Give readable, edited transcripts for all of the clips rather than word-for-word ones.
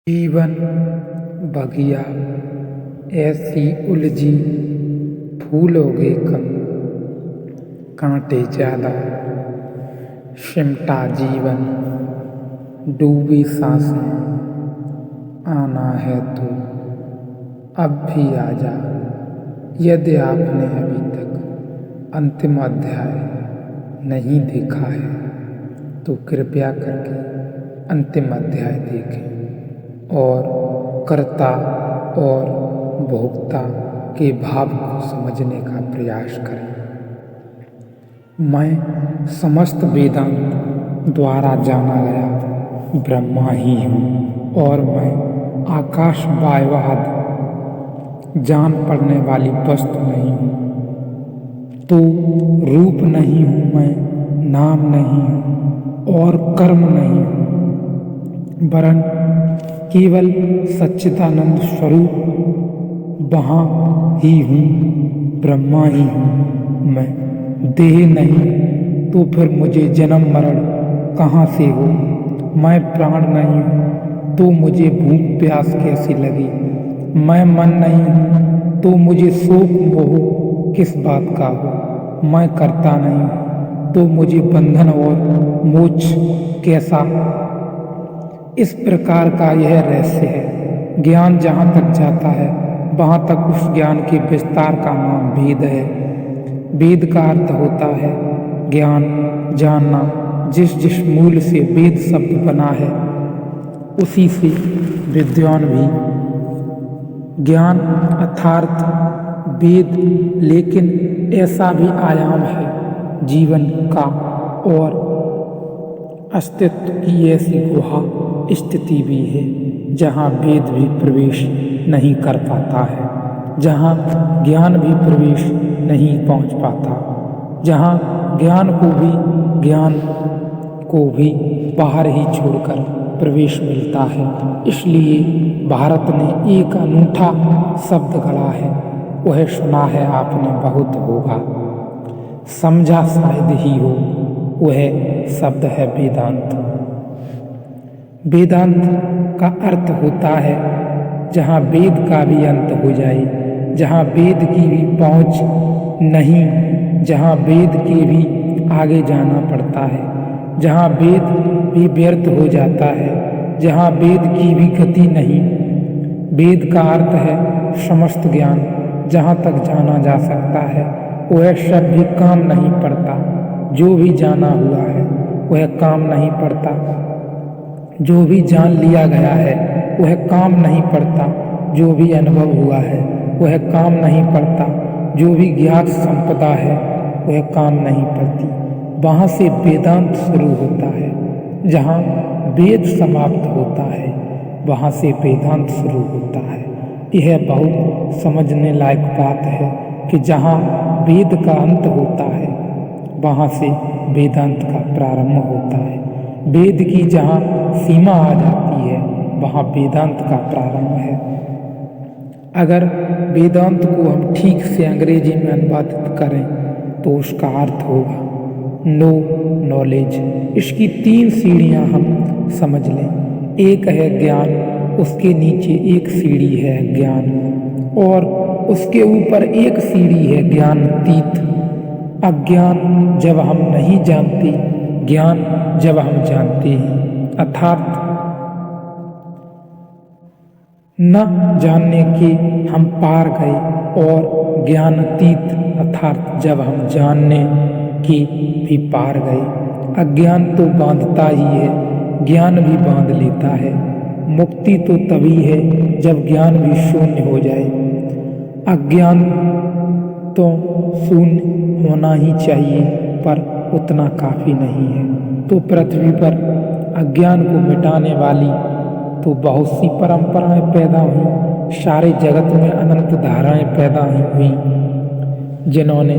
जीवन बगिया ऐसी उलझी, फूलोगे कम, कांटे ज्यादा, सिमटा जीवन, डूबी सांसें, आना है तो अब भी आजा। यदि आपने अभी तक अंतिम अध्याय नहीं देखा है तो कृपया करके अंतिम अध्याय देखें और कर्ता और भोक्ता के भाव को समझने का प्रयास करें। मैं समस्त वेदांत द्वारा जाना गया ब्रह्मा ही हूँ और मैं आकाश वायवाद जान पड़ने वाली वस्तु नहीं हूँ। तो रूप नहीं हूँ मैं, नाम नहीं हूँ और कर्म नहीं हूँ, वरन केवल सच्चिदानंद स्वरूप वहाँ ही हूँ, ब्रह्मा ही हूँ मैं। देह नहीं तो फिर मुझे जन्म मरण कहाँ से हो। मैं प्राण नहीं हूँ तो मुझे भूख प्यास कैसी लगी। मैं मन नहीं हूँ तो मुझे शोक मोह किस बात का हो। मैं करता नहीं हूँ तो मुझे बंधन और मोक्ष कैसा। इस प्रकार का यह रहस्य है। ज्ञान जहाँ तक जाता है वहाँ तक उस ज्ञान के विस्तार का नाम वेद है। वेद का अर्थ होता है ज्ञान, जानना। जिस जिस मूल से वेद शब्द बना है उसी से विद्वान भी। ज्ञान अर्थात वेद, लेकिन ऐसा भी आयाम है जीवन का और अस्तित्व की ऐसी गुहा स्थिति भी है जहाँ वेद भी प्रवेश नहीं कर पाता है, जहाँ ज्ञान भी प्रवेश नहीं पहुँच पाता, जहाँ ज्ञान को भी बाहर ही छोड़कर प्रवेश मिलता है। इसलिए भारत ने एक अनूठा शब्द गढ़ा है, वह सुना है आपने बहुत होगा, समझा शायद ही हो। वह शब्द है वेदांत। वेदांत का अर्थ होता है जहाँ वेद का भी अंत हो जाए, जहाँ वेद की भी पहुँच नहीं, जहाँ वेद के भी आगे जाना पड़ता है, जहाँ वेद भी व्यर्थ हो जाता है, जहाँ वेद की भी गति नहीं। वेद का अर्थ है समस्त ज्ञान। जहाँ तक जाना जा सकता है वह सब भी काम नहीं पड़ता। जो भी जाना हुआ है वह काम नहीं पड़ता, जो भी जान लिया गया है वह काम नहीं पड़ता, जो भी अनुभव हुआ है वह काम नहीं पड़ता, जो भी ज्ञात संपदा है वह काम नहीं पड़ती। वहाँ से वेदांत शुरू होता है, जहाँ वेद समाप्त होता है वहाँ से वेदांत शुरू होता है। यह बहुत समझने लायक बात है कि जहाँ वेद का अंत होता है वहाँ से वेदांत का प्रारंभ होता है। वेद की जहाँ सीमा आ जाती है वहाँ वेदांत का प्रारंभ है। अगर वेदांत को हम ठीक से अंग्रेजी में अनुवादित करें तो उसका अर्थ होगा नो नॉलेज। इसकी 3 सीढ़ियाँ हम समझ लें। एक है ज्ञान, उसके नीचे एक सीढ़ी है ज्ञान और उसके ऊपर एक सीढ़ी है ज्ञानातीत। अज्ञान जब हम नहीं जानते, ज्ञान जब हम जानते हैं, अर्थात न जानने के हम पार गए, और ज्ञानातीत अर्थात जब हम जानने के भी पार गए। अज्ञान तो बांधता ही है, ज्ञान भी बांध लेता है। मुक्ति तो तभी है जब ज्ञान भी शून्य हो जाए। अज्ञान तो शून्य होना ही चाहिए पर उतना काफ़ी नहीं है। तो पृथ्वी पर अज्ञान को मिटाने वाली तो बहुत सी परंपराएं पैदा हुई, सारे जगत में अनंत धाराएं पैदा हुई जिन्होंने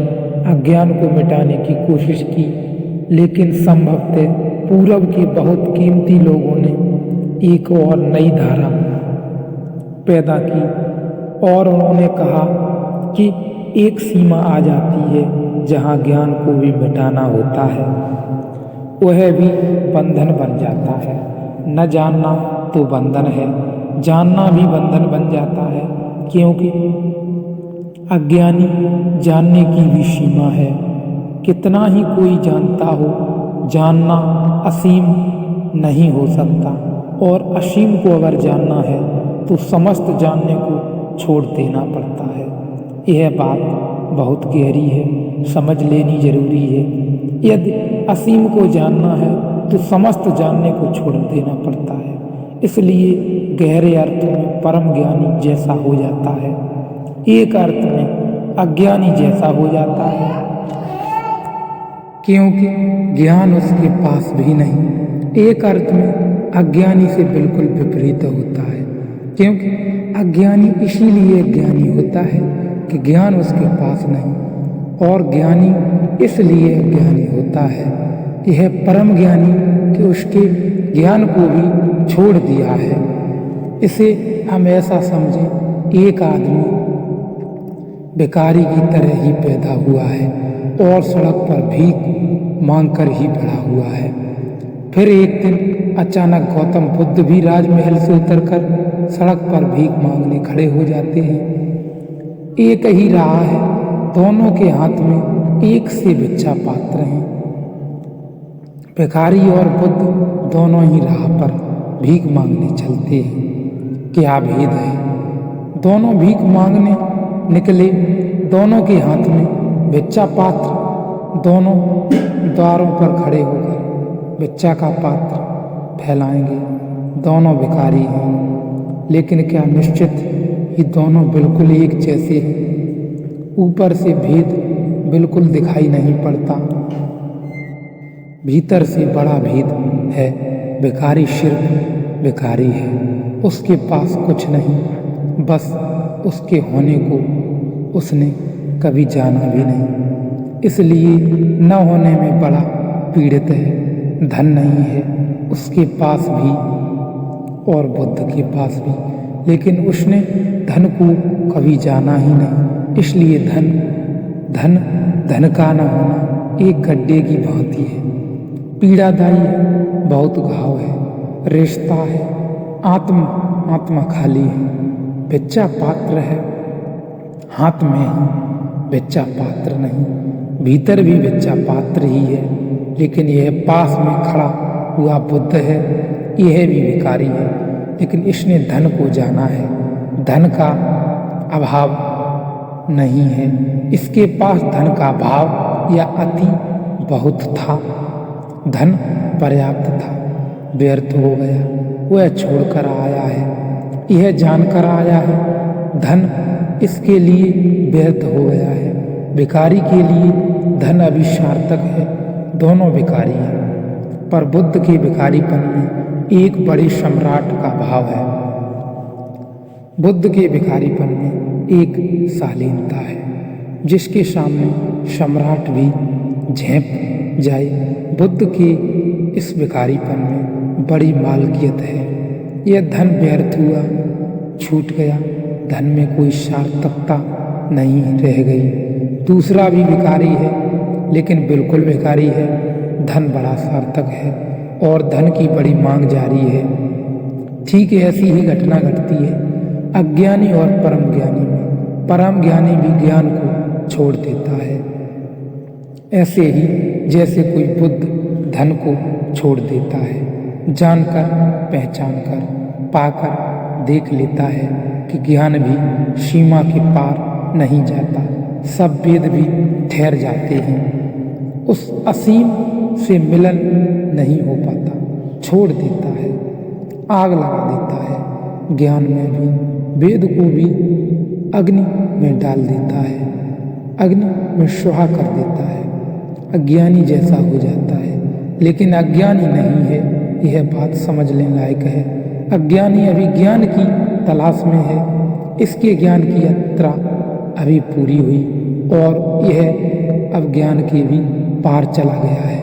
अज्ञान को मिटाने की कोशिश की, लेकिन संभवतः पूर्व के बहुत कीमती लोगों ने एक और नई धारा पैदा की और उन्होंने कहा कि एक सीमा आ जाती है जहाँ ज्ञान को भी मिटाना होता है, वह भी बंधन बन जाता है। न जानना तो बंधन है, जानना भी बंधन बन जाता है, क्योंकि अज्ञानी जानने की भी सीमा है। कितना ही कोई जानता हो, जानना असीम नहीं हो सकता, और असीम को अगर जानना है तो समस्त जानने को छोड़ देना पड़ता है। यह बात बहुत गहरी है, समझ लेनी जरूरी है। यदि असीम को जानना है तो समस्त जानने को छोड़ देना पड़ता है। इसलिए गहरे अर्थ में परम ज्ञानी जैसा हो जाता है, एक अर्थ में अज्ञानी जैसा हो जाता है, क्योंकि ज्ञान उसके पास भी नहीं। एक अर्थ में अज्ञानी से बिल्कुल विपरीत होता है, क्योंकि अज्ञानी इसीलिए ज्ञानी होता है कि ज्ञान उसके पास नहीं, और ज्ञानी इसलिए अज्ञानी होता है, यह परम ज्ञानी कि उसके ज्ञान को भी छोड़ दिया है। इसे हम ऐसा समझें, एक आदमी भिखारी की तरह ही पैदा हुआ है और सड़क पर भीख मांगकर ही बड़ा हुआ है। फिर एक दिन अचानक गौतम बुद्ध भी राजमहल से उतरकर सड़क पर भीख मांगने खड़े हो जाते हैं। एक ही राह है, दोनों के हाथ में एक से भिक्षा पात्र हैं। भिखारी और बुद्ध दोनों ही राह पर भीख मांगने चलते हैं। क्या भेद है? दोनों भीख मांगने निकले, दोनों के हाथ में भिक्षा पात्र, दोनों द्वारों पर खड़े होकर भिक्षा का पात्र फैलाएंगे। दोनों भिखारी हैं, लेकिन क्या निश्चित ही दोनों बिल्कुल एक जैसे हैं? ऊपर से भेद बिल्कुल दिखाई नहीं पड़ता, भीतर से बड़ा भेद है। भिखारी सिर्फ भिखारी है, उसके पास कुछ नहीं, बस उसके होने को उसने कभी जाना भी नहीं, इसलिए न होने में बड़ा पीड़ित है। धन नहीं है उसके पास भी और बुद्ध के पास भी, लेकिन उसने धन को कभी जाना ही नहीं, इसलिए धन का न होना एक गड्ढे की भांति है, पीड़ादायी है, बहुत घाव है, रिश्ता है, आत्मा खाली है। भिक्षा पात्र है, हाथ में ही भिक्षा पात्र नहीं, भीतर भी भिक्षा पात्र ही है, लेकिन यह पास में खड़ा हुआ बुद्ध है, यह भी भिखारी है, लेकिन इसने धन को जाना है। धन का अभाव नहीं है, इसके पास धन का भाव या अति बहुत था। धन पर्याप्त था, व्यर्थ हो गया, वह छोड़कर आया है, यह जानकर आया है। धन इसके लिए व्यर्थ हो गया है, भिखारी के लिए धन अभी सार्थक है। दोनों भिखारी हैं, पर बुद्ध के भिखारीपन में एक बड़े सम्राट का भाव है। बुद्ध के भिखारीपन में एक शालीनता है, जिसके सामने सम्राट भी झेंप जाए। बुद्ध के इस भिखारीपन में बड़ी मालकियत है। यह धन व्यर्थ हुआ, छूट गया, धन में कोई सार्थकता नहीं रह गई। दूसरा भी भिखारी है, लेकिन बिल्कुल भिखारी है। धन बड़ा सार्थक है और धन की बड़ी मांग जारी है। ठीक ऐसी ही घटना घटती है अज्ञानी और परम ज्ञानी में। परम ज्ञानी भी ज्ञान को छोड़ देता है, ऐसे ही जैसे कोई बुद्ध धन को छोड़ देता है। जानकर, पहचान कर, पाकर देख लेता है कि ज्ञान भी सीमा के पार नहीं जाता, सब वेद भी ठहर जाते हैं। उस असीम से मिलन नहीं हो पाता, छोड़ देता है, आग लगा देता है। ज्ञान में भी वेद को भी अग्नि में डाल देता है, अग्नि में सुहा कर देता है, अज्ञानी जैसा हो जाता है। लेकिन अज्ञानी नहीं है, यह बात समझने लायक है। अज्ञानी अभी ज्ञान की तलाश में है, इसके ज्ञान की यात्रा अभी पूरी हुई और यह अब ज्ञान के भी पार चला गया है।